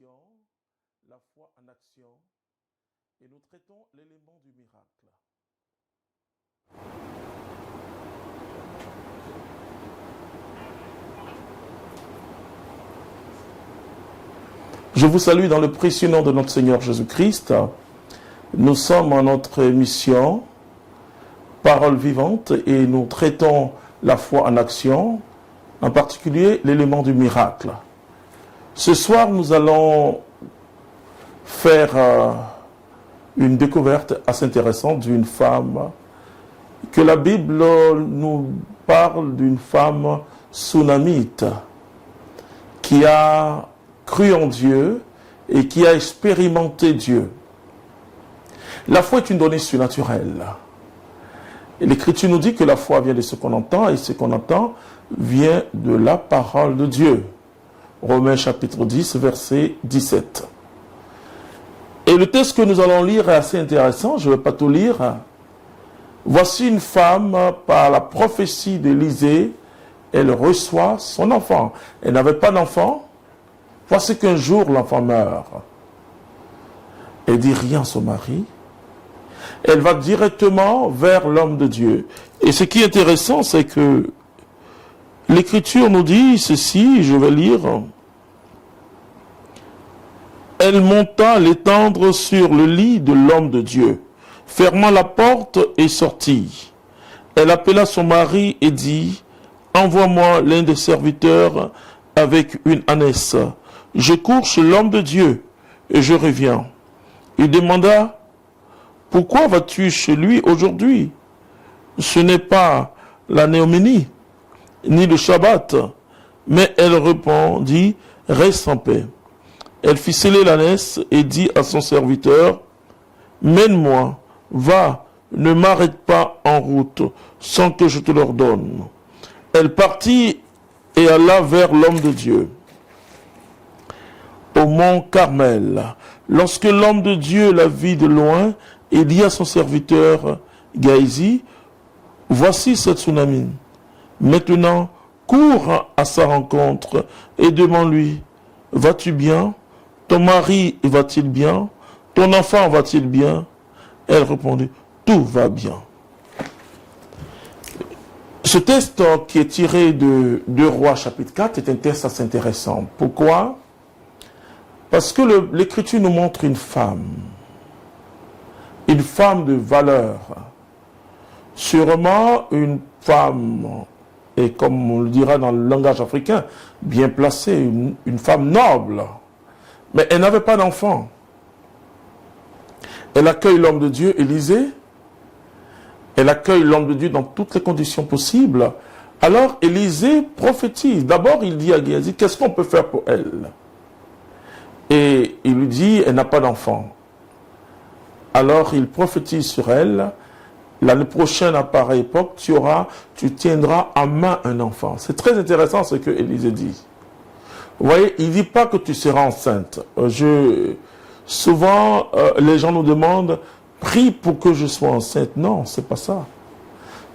mission, la foi en action, et nous traitons l'élément du miracle. Je vous salue dans le précieux nom de notre Seigneur Jésus-Christ. Nous sommes en notre émission Parole vivante et nous traitons la foi en action, en particulier l'élément du miracle. Ce soir, nous allons faire une découverte assez intéressante d'une femme, que la Bible nous parle d'une femme sunamite qui a cru en Dieu et qui a expérimenté Dieu. La foi est une donnée surnaturelle. Et l'Écriture nous dit que la foi vient de ce qu'on entend, et ce qu'on entend vient de la parole de Dieu. Romains chapitre 10, verset 17. Et le texte que nous allons lire est assez intéressant, je ne vais pas tout lire. Voici une femme, par la prophétie d'Élisée, elle reçoit son enfant. Elle n'avait pas d'enfant. Voici qu'un jour l'enfant meurt. Elle dit rien à son mari. Elle va directement vers l'homme de Dieu. Et ce qui est intéressant, c'est que l'Écriture nous dit ceci, je vais lire. Elle monta l'étendre sur le lit de l'homme de Dieu, ferma la porte et sortit. Elle appela son mari et dit, « Envoie-moi l'un des serviteurs avec une ânesse. Je cours chez l'homme de Dieu et je reviens. » Il demanda, « Pourquoi vas-tu chez lui aujourd'hui? Ce n'est pas la Néoménie, ni le Shabbat. » Mais elle répondit, « Reste en paix. » Elle fit sceller l'ânesse et dit à son serviteur, « Mène-moi, va, ne m'arrête pas en route, sans que je te l'ordonne. » Elle partit et alla vers l'homme de Dieu, au mont Carmel. Lorsque l'homme de Dieu la vit de loin, il dit à son serviteur Géasi, « Voici cette tsunamine. Maintenant, cours à sa rencontre et demande-lui, « Vas-tu bien? Ton mari va-t-il bien? Ton enfant va-t-il bien? » Elle répondit, « Tout va bien. » Ce texte qui est tiré de 2 Rois chapitre 4 est un texte assez intéressant. Pourquoi? Parce que l'Écriture nous montre une femme de valeur, sûrement une femme, et comme on le dira dans le langage africain, bien placée, une femme noble, mais elle n'avait pas d'enfant. Elle accueille l'homme de Dieu, Élisée, elle accueille l'homme de Dieu dans toutes les conditions possibles. Alors Élisée prophétise. D'abord il dit à Géasi, qu'est-ce qu'on peut faire pour elle? Et il lui dit, elle n'a pas d'enfant. Alors il prophétise sur elle, l'année prochaine à pareille époque, tu tiendras à main un enfant. C'est très intéressant ce que Élisée dit. Vous voyez, il ne dit pas que tu seras enceinte. Souvent, les gens nous demandent, prie pour que je sois enceinte. Non, c'est pas ça.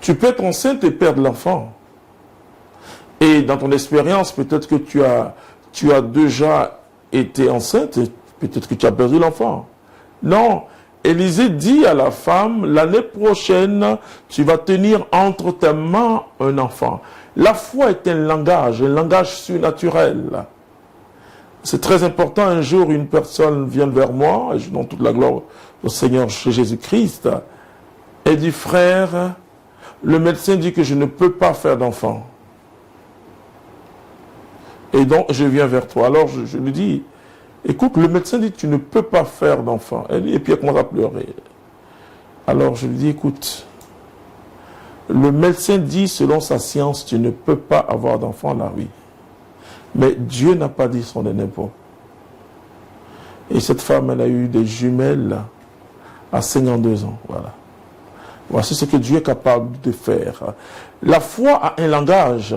Tu peux être enceinte et perdre l'enfant. Et dans ton expérience, peut-être que tu as déjà été enceinte, peut-être que tu as perdu l'enfant. Non, Élisée dit à la femme, l'année prochaine, tu vas tenir entre tes mains un enfant. La foi est un langage surnaturel. C'est très important, un jour, une personne vient vers moi, et je donne toute la gloire au Seigneur Jésus-Christ, et dit, frère, le médecin dit que je ne peux pas faire d'enfant. Et donc, je viens vers toi. Alors, je lui dis, écoute, le médecin dit que tu ne peux pas faire d'enfant. Et puis, elle commence à pleurer. Alors, je lui dis, écoute, le médecin dit, selon sa science, tu ne peux pas avoir d'enfant, là, oui. Mais Dieu n'a pas dit son pas. Et cette femme, elle a eu des jumelles à 52 ans. Voilà. Voici ce que Dieu est capable de faire. La foi a un langage.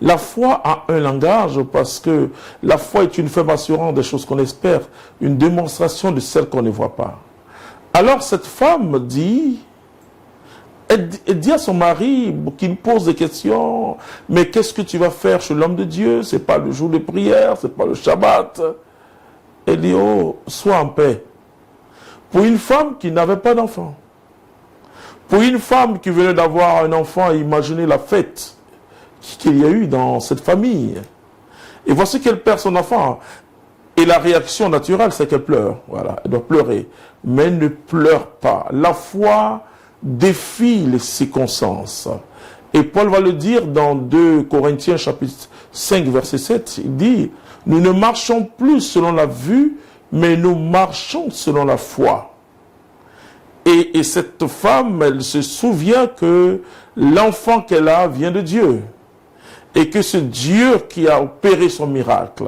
La foi a un langage parce que la foi est une ferme assurance des choses qu'on espère, une démonstration de celles qu'on ne voit pas. Alors cette femme dit, elle dit à son mari, qui lui pose des questions, mais qu'est-ce que tu vas faire chez l'homme de Dieu? C'est pas le jour de prière, c'est pas le Shabbat. Elle dit, oh, sois en paix. Pour une femme qui n'avait pas d'enfant, pour une femme qui venait d'avoir un enfant, imaginez la fête qu'il y a eu dans cette famille. Et voici qu'elle perd son enfant. Et la réaction naturelle, c'est qu'elle pleure. Voilà, elle doit pleurer. Mais elle ne pleure pas. La foi défie les circonstances. Et Paul va le dire dans 2 Corinthiens chapitre 5 verset 7. Il dit, nous ne marchons plus selon la vue, mais nous marchons selon la foi. Et cette femme, elle se souvient que l'enfant qu'elle a vient de Dieu. Et que c'est Dieu qui a opéré son miracle.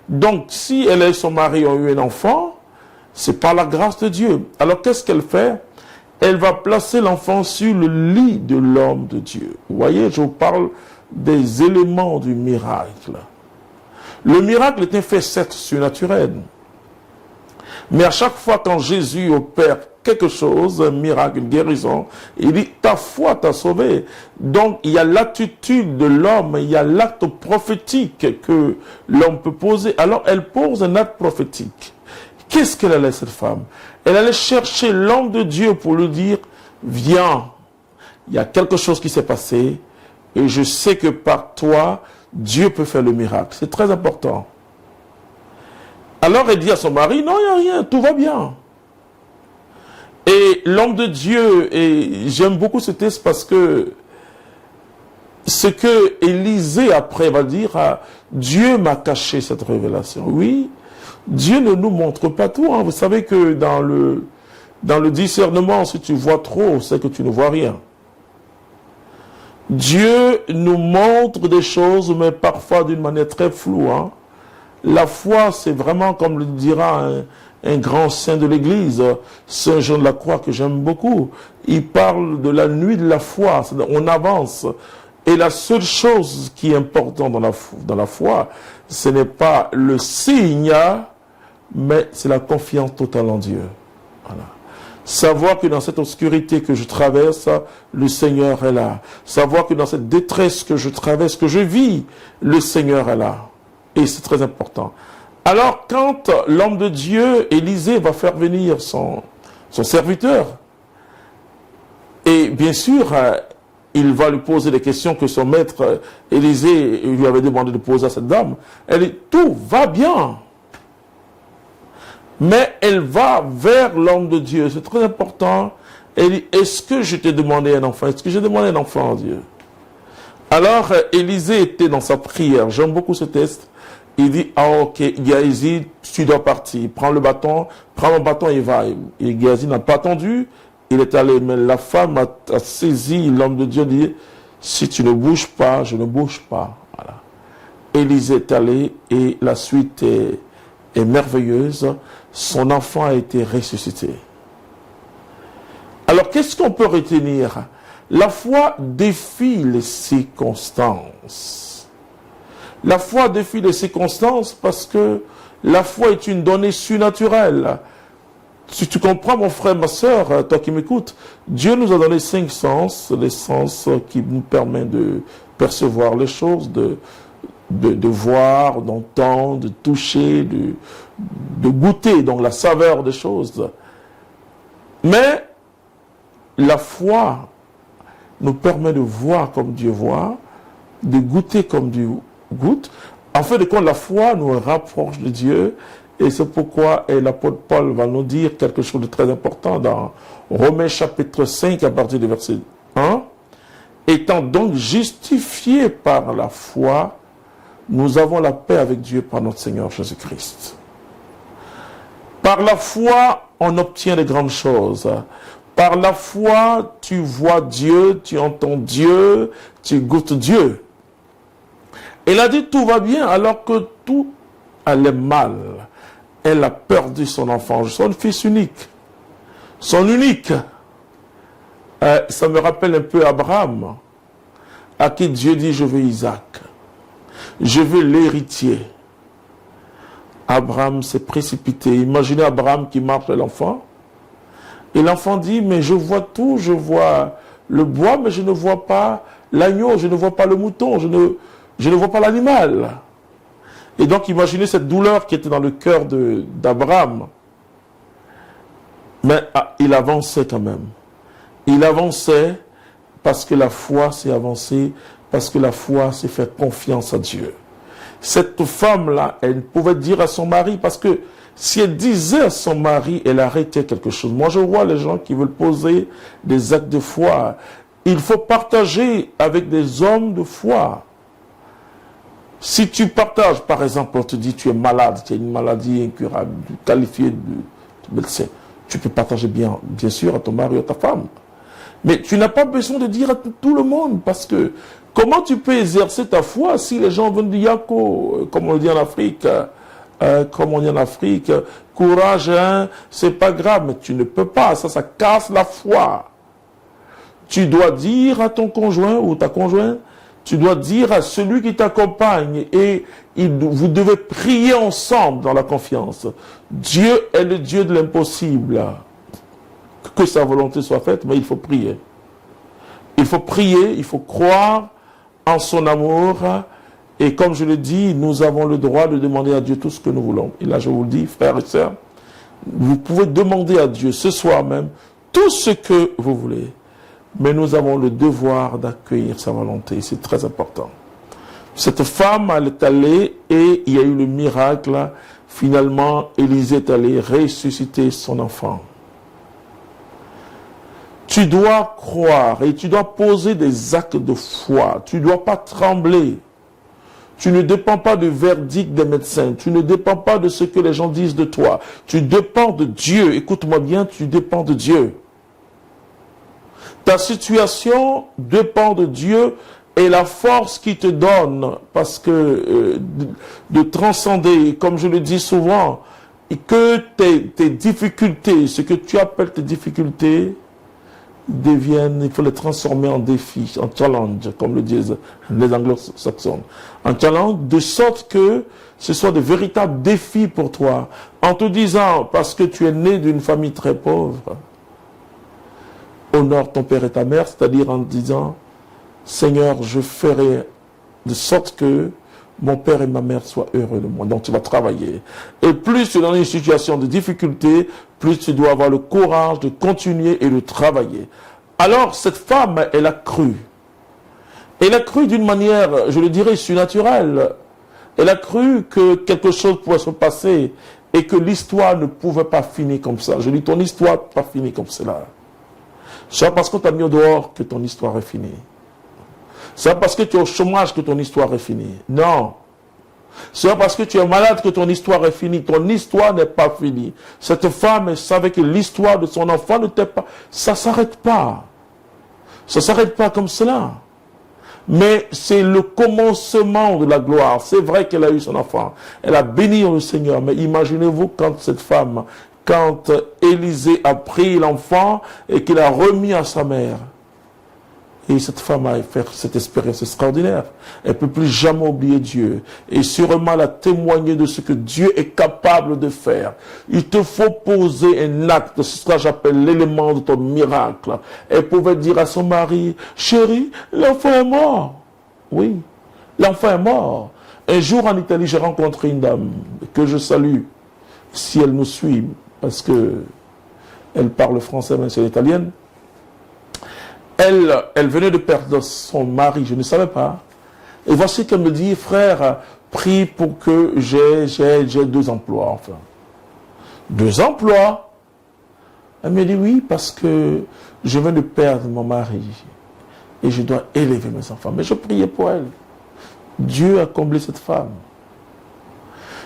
Donc, si elle et son mari ont eu un enfant, c'est par la grâce de Dieu. Alors, qu'est-ce qu'elle fait? Elle va placer l'enfant sur le lit de l'homme de Dieu. Vous voyez, je vous parle des éléments du miracle. Le miracle est un fait certes surnaturel. Mais à chaque fois quand Jésus opère quelque chose, un miracle, une guérison, il dit, ta foi t'a sauvé. Donc, il y a l'attitude de l'homme, il y a l'acte prophétique que l'homme peut poser. Alors, elle pose un acte prophétique. Qu'est-ce qu'elle allait, cette femme? Elle allait chercher l'homme de Dieu pour lui dire, viens, il y a quelque chose qui s'est passé, et je sais que par toi, Dieu peut faire le miracle. C'est très important. Alors, elle dit à son mari, non, il n'y a rien, tout va bien. Et l'homme de Dieu, et j'aime beaucoup ce texte parce que ce que Élisée après va dire, Dieu m'a caché cette révélation. Oui, Dieu ne nous montre pas tout. Hein. Vous savez que dans le discernement, si tu vois trop, c'est que tu ne vois rien. Dieu nous montre des choses, mais parfois d'une manière très floue. Hein. La foi, c'est vraiment, comme le dira un grand saint de l'Église, Saint Jean de la Croix, que j'aime beaucoup. Il parle de la nuit de la foi. On avance. Et la seule chose qui est importante dans la foi, ce n'est pas le signe, mais c'est la confiance totale en Dieu. Voilà. Savoir que dans cette obscurité que je traverse, le Seigneur est là. Savoir que dans cette détresse que je traverse, que je vis, le Seigneur est là. Et c'est très important. Alors, quand l'homme de Dieu, Élisée, va faire venir son serviteur, et bien sûr, il va lui poser des questions que son maître, Élisée, lui avait demandé de poser à cette dame. Elle dit, tout va bien. Mais elle va vers l'homme de Dieu. C'est très important. Elle dit, est-ce que je t'ai demandé un enfant? Est-ce que j'ai demandé un enfant à Dieu? Alors, Élisée était dans sa prière. J'aime beaucoup ce texte. Il dit, ah ok, Géasi, tu dois partir. Prends le bâton, prends mon bâton et va. Et Géasi n'a pas attendu. Il est allé, mais la femme a saisi l'homme de Dieu, dit, si tu ne bouges pas, je ne bouge pas. Voilà. Élisée est allé et la suite est merveilleuse. Son enfant a été ressuscité. Alors, qu'est-ce qu'on peut retenir? La foi défie les circonstances. La foi défie les circonstances parce que la foi est une donnée surnaturelle. Si tu comprends, mon frère, ma soeur, toi qui m'écoutes, Dieu nous a donné 5 sens, les sens qui nous permettent de percevoir les choses, de voir, d'entendre, de toucher, de goûter, donc la saveur des choses. Mais la foi nous permet de voir comme Dieu voit, de goûter comme Dieu goûte. En fait de compte, la foi nous rapproche de Dieu. Et c'est pourquoi l'apôtre Paul va nous dire quelque chose de très important dans Romains chapitre 5 à partir du verset 1. Étant donc justifiés par la foi, nous avons la paix avec Dieu par notre Seigneur Jésus-Christ. Par la foi, on obtient de grandes choses. Par la foi, tu vois Dieu, tu entends Dieu, tu goûtes Dieu. Elle a dit tout va bien alors que tout allait mal. Elle a perdu son enfant, son fils unique. Son unique. Ça me rappelle un peu Abraham, à qui Dieu dit, je veux Isaac. Je veux l'héritier. Abraham s'est précipité. Imaginez Abraham qui marche à l'enfant. Et l'enfant dit, mais je vois tout, je vois le bois, mais je ne vois pas l'agneau, je ne vois pas le mouton, je ne vois pas l'animal. Et donc, imaginez cette douleur qui était dans le cœur d'Abraham. Mais il avançait quand même. Il avançait parce que la foi s'est avancée, parce que la foi s'est fait confiance à Dieu. Cette femme-là, elle pouvait dire à son mari, parce que si elle disait à son mari, elle arrêtait quelque chose. Moi, je vois les gens qui veulent poser des actes de foi. Il faut partager avec des hommes de foi. Si tu partages, par exemple, on te dit tu es malade, tu as une maladie incurable, qualifiée de médecin, tu peux partager bien sûr à ton mari ou à ta femme. Mais tu n'as pas besoin de dire à tout le monde, parce que comment tu peux exercer ta foi si les gens veulent dire Yako, comme on le dit en Afrique, courage, hein, c'est pas grave, mais tu ne peux pas, ça casse la foi. Tu dois dire à ton conjoint ou ta conjointe, tu dois dire à celui qui t'accompagne, et vous devez prier ensemble dans la confiance. Dieu est le Dieu de l'impossible. Que sa volonté soit faite, mais il faut prier. Il faut prier, il faut croire en son amour. Et comme je le dis, nous avons le droit de demander à Dieu tout ce que nous voulons. Et là, je vous le dis, frères et sœurs, vous pouvez demander à Dieu ce soir même tout ce que vous voulez. Mais nous avons le devoir d'accueillir sa volonté. C'est très important. Cette femme, elle est allée et il y a eu le miracle. Finalement, Élisée est allée ressusciter son enfant. Tu dois croire et tu dois poser des actes de foi. Tu ne dois pas trembler. Tu ne dépends pas du verdict des médecins. Tu ne dépends pas de ce que les gens disent de toi. Tu dépends de Dieu. Écoute-moi bien, tu dépends de Dieu. Ta situation dépend de Dieu et la force qui te donne, parce que de transcender, comme je le dis souvent, et que tes difficultés, ce que tu appelles tes difficultés, deviennent, il faut les transformer en défis, en challenge, comme le disent les anglo-saxons. En challenge, de sorte que ce soit de véritables défis pour toi. En te disant, parce que tu es né d'une famille très pauvre, honore ton père et ta mère, c'est-à-dire en disant, Seigneur, je ferai de sorte que mon père et ma mère soient heureux de moi. Donc tu vas travailler. Et plus tu es dans une situation de difficulté, plus tu dois avoir le courage de continuer et de travailler. Alors cette femme, elle a cru. Elle a cru d'une manière, je le dirais, surnaturelle. Elle a cru que quelque chose pouvait se passer et que l'histoire ne pouvait pas finir comme ça. Je dis, ton histoire ne peut pas finir comme cela. C'est pas parce qu'on t'a mis au dehors que ton histoire est finie. C'est pas parce que tu es au chômage que ton histoire est finie. Non. C'est pas parce que tu es malade que ton histoire est finie. Ton histoire n'est pas finie. Cette femme, elle savait que l'histoire de son enfant n'était pas... Ça ne s'arrête pas. Ça ne s'arrête pas comme cela. Mais c'est le commencement de la gloire. C'est vrai qu'elle a eu son enfant. Elle a béni le Seigneur. Mais imaginez-vous quand cette femme, quand Élisée a pris l'enfant et qu'il a remis à sa mère. Et cette femme a fait cette expérience extraordinaire. Elle ne peut plus jamais oublier Dieu. Et sûrement elle a témoigné de ce que Dieu est capable de faire. Il te faut poser un acte, c'est ce que j'appelle l'élément de ton miracle. Elle pouvait dire à son mari, chérie, l'enfant est mort. Oui, l'enfant est mort. Un jour en Italie, j'ai rencontré une dame que je salue, si elle nous suit, parce que elle parle français, mais c'est italienne. Elle venait de perdre son mari, je ne savais pas. Et voici qu'elle me dit, frère, prie pour que j'ai 2 emplois, enfin. 2 emplois? Elle me dit, oui, parce que je viens de perdre mon mari. Et je dois élever mes enfants. Mais je priais pour elle. Dieu a comblé cette femme.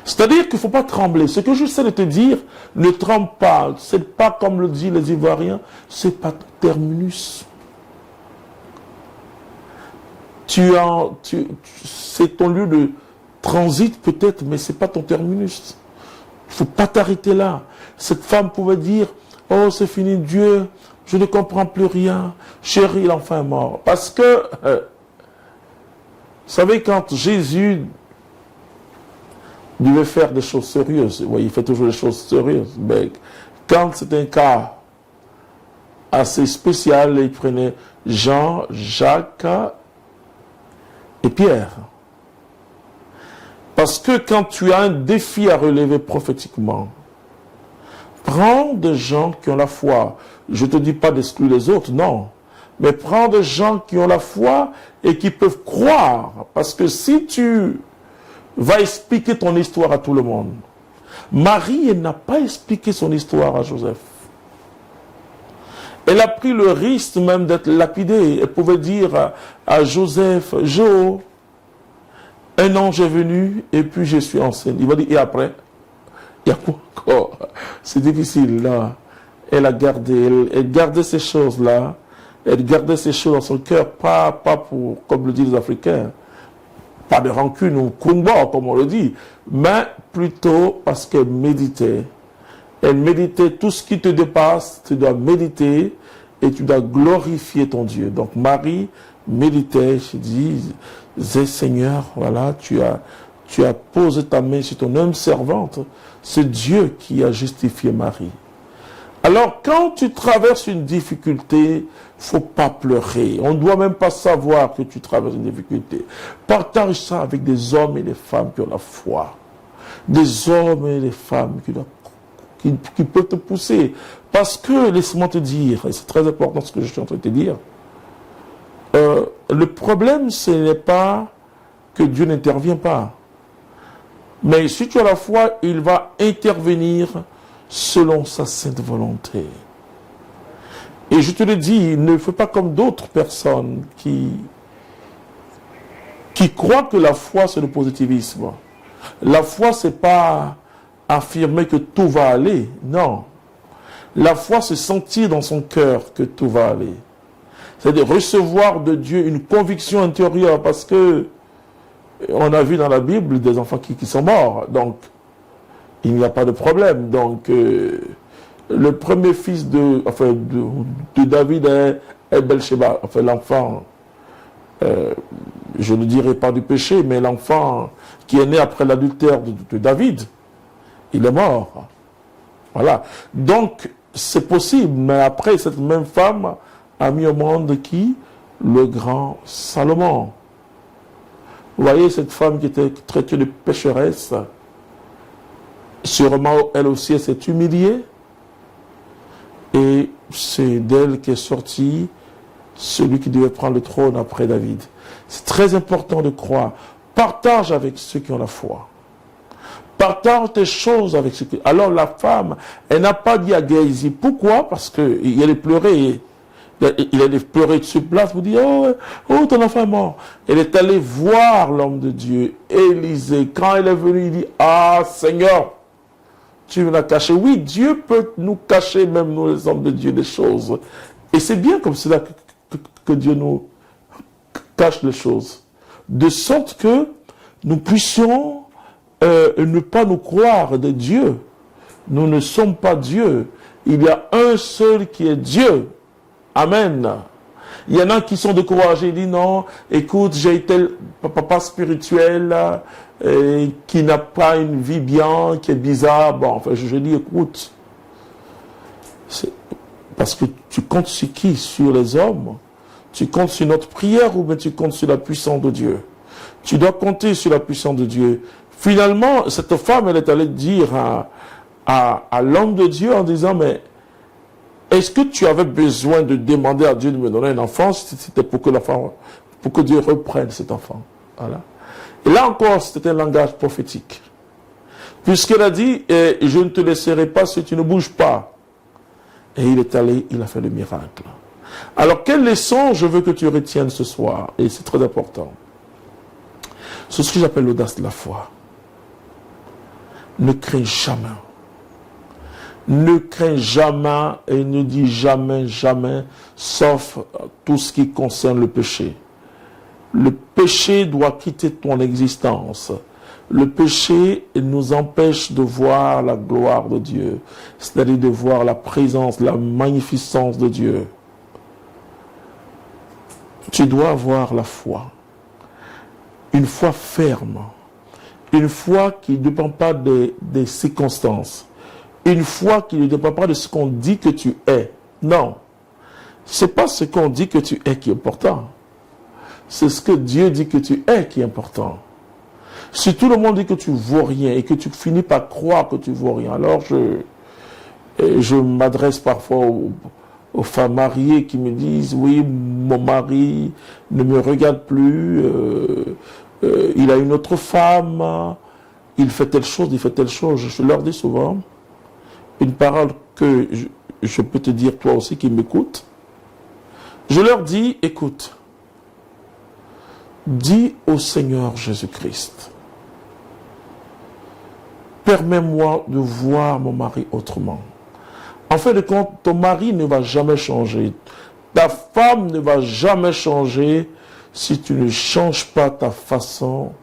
C'est-à-dire qu'il ne faut pas trembler. Ce que je sais de te dire, ne tremble pas. C'est pas comme le disent les Ivoiriens, c'est pas ton terminus. C'est ton lieu de transit peut-être, mais ce n'est pas ton terminus. Il ne faut pas t'arrêter là. Cette femme pouvait dire, oh c'est fini Dieu, je ne comprends plus rien, chérie l'enfant est mort. Parce que, vous savez, quand Jésus devait faire des choses sérieuses, oui, il fait toujours des choses sérieuses, mais quand c'est un cas assez spécial. Il prenait Jean, Jacques et Pierre. Parce que quand tu as un défi à relever prophétiquement, prends des gens qui ont la foi. Je ne te dis pas d'exclure les autres, non. Mais prends des gens qui ont la foi et qui peuvent croire. Parce que si tu vas expliquer ton histoire à tout le monde, Marie, elle n'a pas expliqué son histoire à Joseph. Elle a pris le risque même d'être lapidée. Elle pouvait dire à Joseph, Jo, un ange est venu et puis je suis enceinte. Il va dire, et après, il y a quoi encore? C'est difficile là. Elle a gardé, elle gardait ces choses-là. Elle gardait ces choses dans son cœur, pas pour, comme le disent les Africains, pas de rancune ou combat, comme on le dit, mais plutôt parce qu'elle méditait. Elle méditait tout ce qui te dépasse, tu dois méditer et tu dois glorifier ton Dieu. Donc Marie méditait, je disais, Seigneur, voilà, tu as posé ta main sur ton homme servante. C'est Dieu qui a justifié Marie. Alors, quand tu traverses une difficulté, faut pas pleurer. On ne doit même pas savoir que tu traverses une difficulté. Partage ça avec des hommes et des femmes qui ont la foi. Des hommes et des femmes qui peuvent te pousser. Parce que, laisse-moi te dire, et c'est très important ce que je suis en train de te dire, le problème, ce n'est pas que Dieu n'intervient pas. Mais si tu as la foi, il va intervenir selon sa sainte volonté. Et je te le dis, ne fais pas comme d'autres personnes qui croient que la foi c'est le positivisme. La foi c'est pas affirmer que tout va aller, non. La foi c'est sentir dans son cœur que tout va aller. C'est-à-dire recevoir de Dieu une conviction intérieure parce que on a vu dans la Bible des enfants qui sont morts, donc il n'y a pas de problème. Donc, le premier fils de David est Bathsheba, enfin l'enfant, je ne dirais pas du péché, mais l'enfant qui est né après l'adultère de David, il est mort. Voilà. Donc, c'est possible, mais après, cette même femme a mis au monde qui? Le grand Salomon. Vous voyez, cette femme qui était traitée de pécheresse, sûrement, elle aussi, elle s'est humiliée. Et c'est d'elle qu'est sorti celui qui devait prendre le trône après David. C'est très important de croire. Partage avec ceux qui ont la foi. Partage tes choses avec ceux qui... Alors la femme, elle n'a pas dit à Géasi. Pourquoi? Parce qu'il allait pleurer. Il allait pleurer sur place pour dire, oh, ton enfant est mort. Elle est allée voir l'homme de Dieu, Élisée. Quand elle est venue, il dit, ah Seigneur, tu me l'as caché. Oui, Dieu peut nous cacher, même nous les hommes de Dieu, des choses. Et c'est bien comme cela que Dieu nous cache les choses. De sorte que nous puissions ne pas nous croire de Dieu. Nous ne sommes pas Dieu. Il y a un seul qui est Dieu. Amen. Il y en a qui sont découragés, ils disent non, écoute, j'ai été papa spirituel qui n'a pas une vie bien, qui est bizarre. Bon, enfin, je dis écoute, parce que tu comptes sur qui? Sur les hommes? Tu comptes sur notre prière ou bien tu comptes sur la puissance de Dieu? Tu dois compter sur la puissance de Dieu. Finalement, cette femme, elle est allée dire à l'homme de Dieu en disant, mais est-ce que tu avais besoin de demander à Dieu de me donner un enfant? C'était pour que Dieu reprenne cet enfant. Voilà. Et là encore, c'était un langage prophétique. Puisqu'elle a dit, je ne te laisserai pas si tu ne bouges pas. Et il est allé, il a fait le miracle. Alors, quelle leçon je veux que tu retiennes ce soir? Et c'est très important. C'est ce que j'appelle l'audace de la foi. Ne crains jamais. Ne crains jamais et ne dis jamais, jamais, sauf tout ce qui concerne le péché. Le péché doit quitter ton existence. Le péché nous empêche de voir la gloire de Dieu, c'est-à-dire de voir la présence, la magnificence de Dieu. Tu dois avoir la foi. Une foi ferme. Une foi qui ne dépend pas des circonstances. Une foi qui ne dépend pas de ce qu'on dit que tu es. Non. C'est pas ce qu'on dit que tu es qui est important. C'est ce que Dieu dit que tu es qui est important. Si tout le monde dit que tu vaux rien et que tu finis par croire que tu vaux rien, alors je m'adresse parfois aux femmes mariées qui me disent, oui, mon mari ne me regarde plus, il a une autre femme, il fait telle chose, il fait telle chose. Je leur dis souvent une parole que je peux te dire toi aussi qui m'écoutes. Je leur dis, écoute, dis au Seigneur Jésus-Christ, permets-moi de voir mon mari autrement. En fin de compte, ton mari ne va jamais changer. Ta femme ne va jamais changer si tu ne changes pas ta façon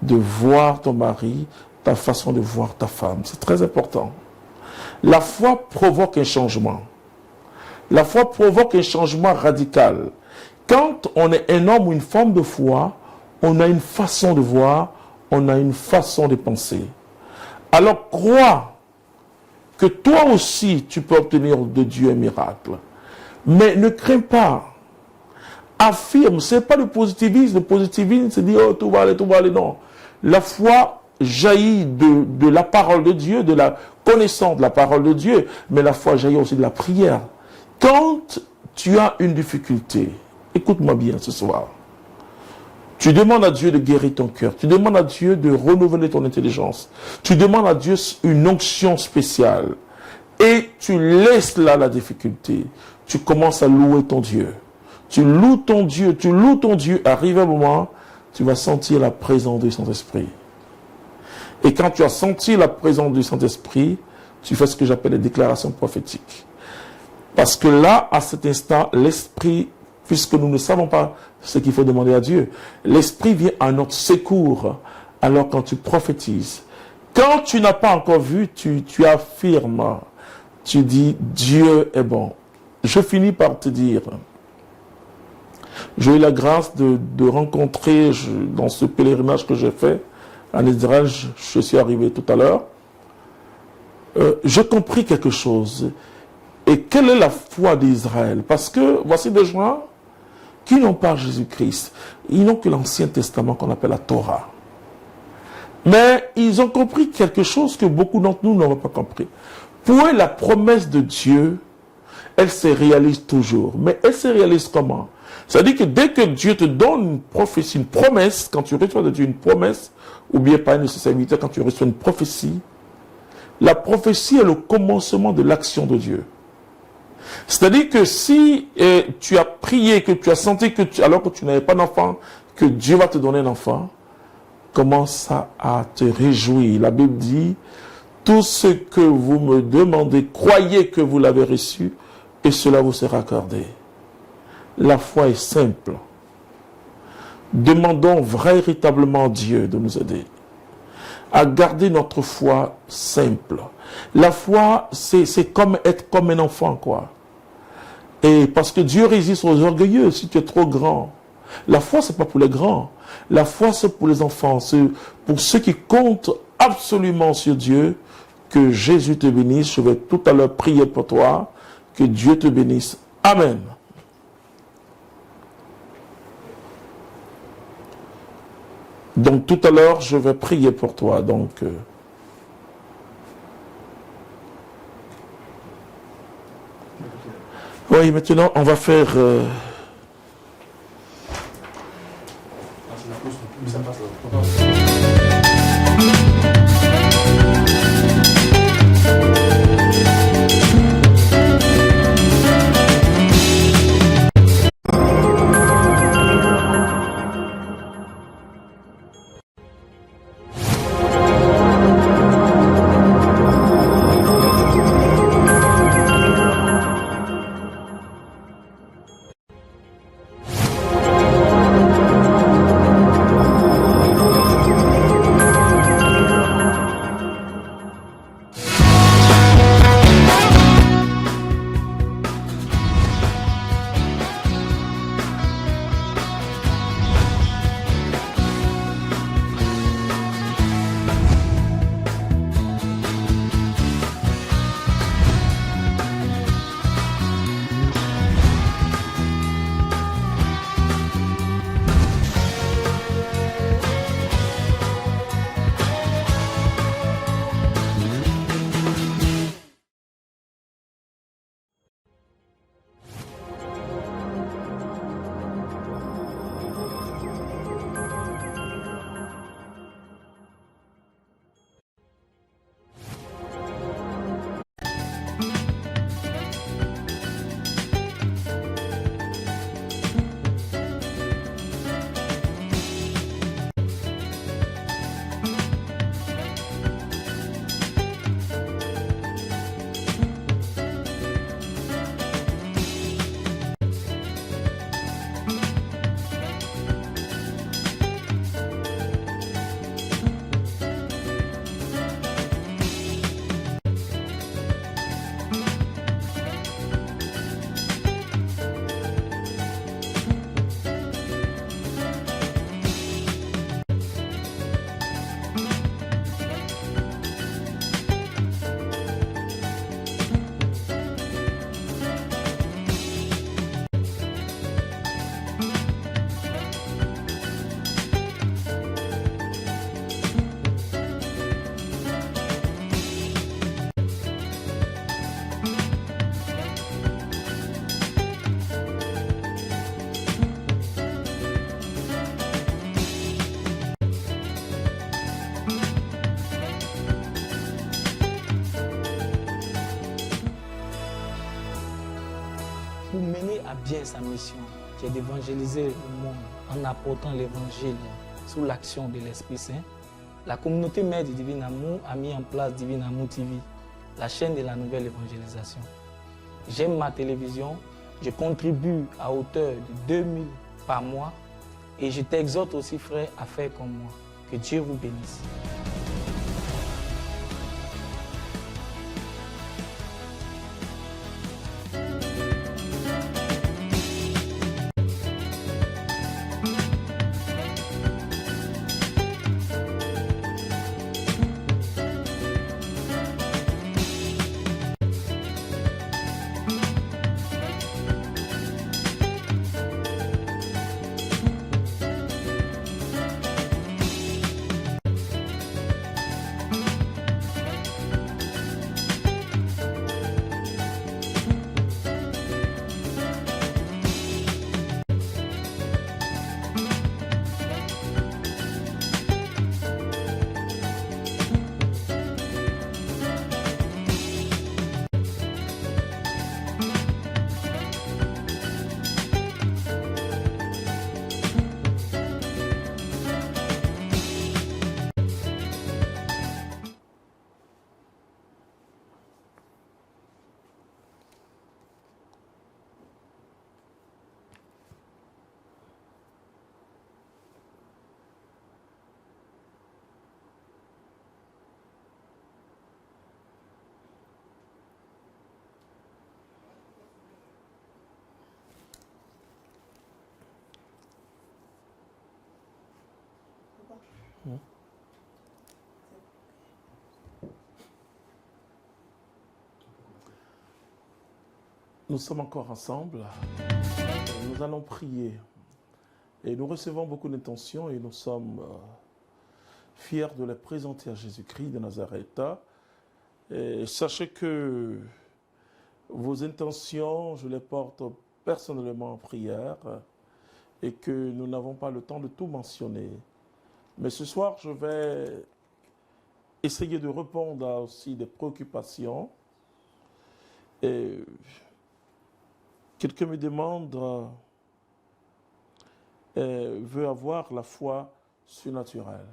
de voir ton mari, ta façon de voir ta femme. C'est très important. La foi provoque un changement. La foi provoque un changement radical. Quand on est un homme ou une femme de foi, on a une façon de voir, on a une façon de penser. Alors crois que toi aussi tu peux obtenir de Dieu un miracle. Mais ne crains pas. Affirme, ce n'est pas le positivisme. Le positivisme, c'est dire, oh, tout va aller, non. La foi jaillit de la parole de Dieu, de la connaissance de la parole de Dieu, mais la foi jaillit aussi de la prière. Quand tu as une difficulté, écoute-moi bien ce soir, tu demandes à Dieu de guérir ton cœur, tu demandes à Dieu de renouveler ton intelligence, tu demandes à Dieu une onction spéciale, et tu laisses là la difficulté, tu commences à louer ton Dieu. Tu loues ton Dieu, arrive un moment, tu vas sentir la présence du Saint-Esprit. Et quand tu as senti la présence du Saint-Esprit, tu fais ce que j'appelle les déclarations prophétiques. Parce que là, à cet instant, l'Esprit, puisque nous ne savons pas ce qu'il faut demander à Dieu, l'Esprit vient à notre secours. Alors quand tu prophétises, quand tu n'as pas encore vu, tu affirmes, tu dis, Dieu est bon. Je finis par te dire, j'ai eu la grâce de rencontrer, dans ce pèlerinage que j'ai fait, en Israël, je suis arrivé tout à l'heure, j'ai compris quelque chose. Et quelle est la foi d'Israël? Parce que voici des gens qui n'ont pas Jésus-Christ. Ils n'ont que l'Ancien Testament qu'on appelle la Torah. Mais ils ont compris quelque chose que beaucoup d'entre nous n'ont pas compris. Pour eux, la promesse de Dieu, elle se réalise toujours. Mais elle se réalise comment? C'est-à-dire que dès que Dieu te donne une prophétie, une promesse, quand tu reçois de Dieu une promesse, ou bien pas une nécessité, quand tu reçois une prophétie, la prophétie est le commencement de l'action de Dieu. C'est-à-dire que si tu as prié, que tu as senti que alors que tu n'avais pas d'enfant, que Dieu va te donner un enfant, commence à te réjouir. La Bible dit, tout ce que vous me demandez, croyez que vous l'avez reçu, et cela vous sera accordé. La foi est simple. Demandons véritablement à Dieu de nous aider à garder notre foi simple. La foi, c'est comme être comme un enfant, quoi. Et parce que Dieu résiste aux orgueilleux si tu es trop grand. La foi, c'est pas pour les grands. La foi, c'est pour les enfants. C'est pour ceux qui comptent absolument sur Dieu. Que Jésus te bénisse. Je vais tout à l'heure prier pour toi. Que Dieu te bénisse. Amen. Donc tout à l'heure, je vais prier pour toi. Donc, oui, maintenant, on va faire... a bien sa mission, qui est d'évangéliser le monde en apportant l'évangile sous l'action de l'Esprit Saint, la communauté mère du Divin Amour a mis en place Divin Amour TV, la chaîne de la nouvelle évangélisation. J'aime ma télévision, je contribue à hauteur de 2000 par mois et je t'exhorte aussi, frère, à faire comme moi. Que Dieu vous bénisse. Nous sommes encore ensemble. Nous allons prier. Et nous recevons beaucoup d'intentions et nous sommes fiers de les présenter à Jésus-Christ de Nazareth. Et sachez que vos intentions, je les porte personnellement en prière et que nous n'avons pas le temps de tout mentionner. Mais ce soir, je vais essayer de répondre à aussi des préoccupations. Et quelqu'un me demande, veut avoir la foi surnaturelle.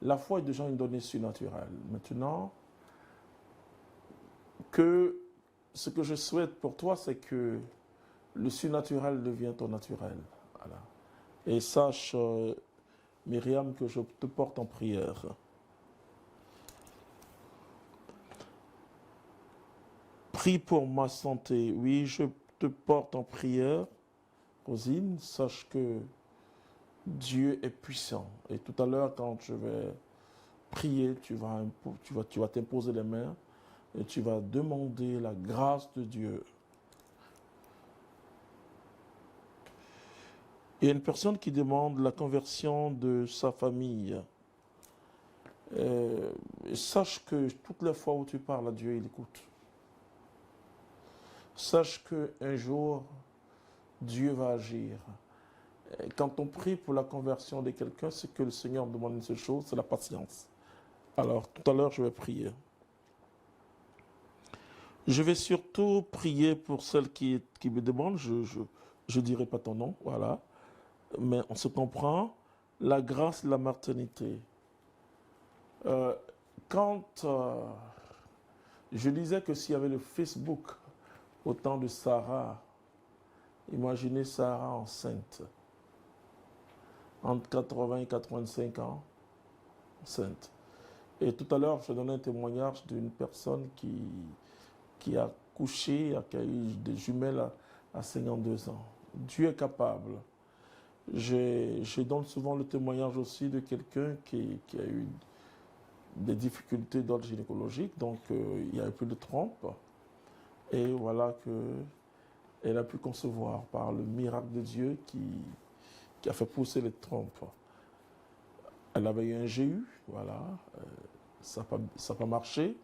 La foi est déjà une donnée surnaturelle. Maintenant, ce que je souhaite pour toi, c'est que le surnaturel devienne ton naturel. Voilà. Et sache, Myriam, que je te porte en prière. Prie pour ma santé. Oui, je te porte en prière. Rosine, sache que Dieu est puissant. Et tout à l'heure, quand je vais prier, tu vas t'imposer les mains et tu vas demander la grâce de Dieu. Il y a une personne qui demande la conversion de sa famille. Sache que toutes les fois où tu parles à Dieu, il écoute. Sache qu'un jour, Dieu va agir. Quand on prie pour la conversion de quelqu'un, c'est que le Seigneur demande une seule chose, c'est la patience. Alors, tout à l'heure, je vais prier. Je vais surtout prier pour celle qui me demande, je ne dirai pas ton nom, voilà. Mais on se comprend, la grâce de la maternité. Quand je disais que s'il y avait le Facebook au temps de Sarah, imaginez Sarah enceinte, entre 80 et 85 ans, enceinte. Et tout à l'heure, je donnais un témoignage d'une personne qui a couché, qui a eu des jumelles à 52 ans. Dieu est capable. Je donne souvent le témoignage aussi de quelqu'un qui a eu des difficultés d'ordre gynécologique, donc il y avait plus de trompe. Et voilà qu'elle a pu concevoir par le miracle de Dieu qui a fait pousser les trompes. Elle avait eu un GU, voilà, ça n'a pas marché.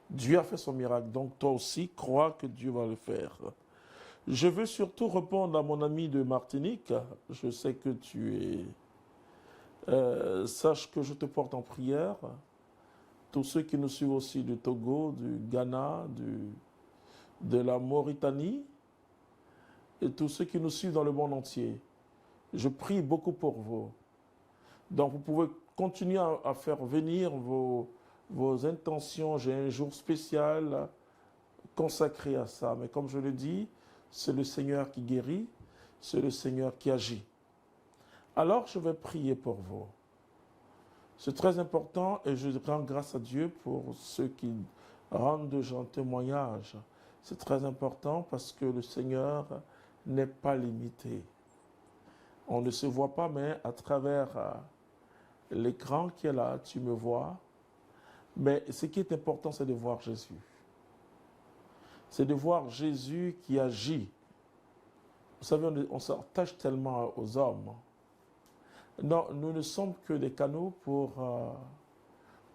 Dieu a fait son miracle, donc toi aussi, crois que Dieu va le faire. Je veux surtout répondre à mon ami de Martinique. Je sais que tu es... sache que je te porte en prière. Tous ceux qui nous suivent aussi du Togo, du Ghana, de la Mauritanie, et tous ceux qui nous suivent dans le monde entier. Je prie beaucoup pour vous. Donc vous pouvez continuer à faire venir vos intentions. J'ai un jour spécial consacré à ça. Mais comme je le dis, c'est le Seigneur qui guérit, c'est le Seigneur qui agit. Alors je vais prier pour vous. C'est très important et je rends grâce à Dieu pour ceux qui rendent de gens témoignages. C'est très important parce que le Seigneur n'est pas limité. On ne se voit pas, mais à travers l'écran qui est là, tu me vois. Mais ce qui est important, c'est de voir Jésus. C'est de voir Jésus qui agit. Vous savez, on s'attache tellement aux hommes. Non, nous ne sommes que des canaux pour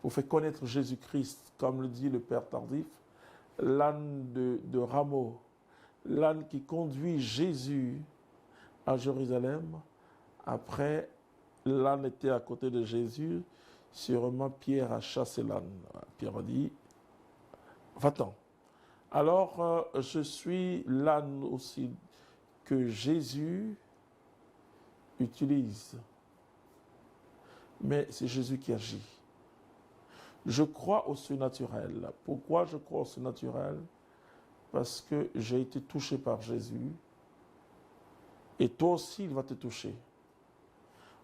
faire connaître Jésus-Christ, comme le dit le Père Tardif, l'âne de Rameau, l'âne qui conduit Jésus à Jérusalem. Après, l'âne était à côté de Jésus, sûrement Pierre a chassé l'âne. Pierre a dit, va-t'en. Alors, je suis l'âne aussi que Jésus utilise. Mais c'est Jésus qui agit. Je crois au surnaturel. Pourquoi je crois au surnaturel? Parce que j'ai été touché par Jésus. Et toi aussi, il va te toucher.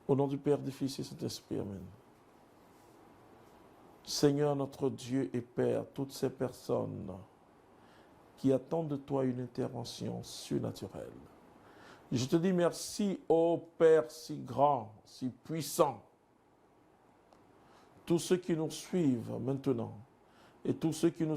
Au nom du Père, du Fils et du Saint-Esprit, Amen. Seigneur notre Dieu et Père, toutes ces personnes qui attendent de toi une intervention surnaturelle. Je te dis merci, ô Père si grand, si puissant. Tous ceux qui nous suivent maintenant et tous ceux qui nous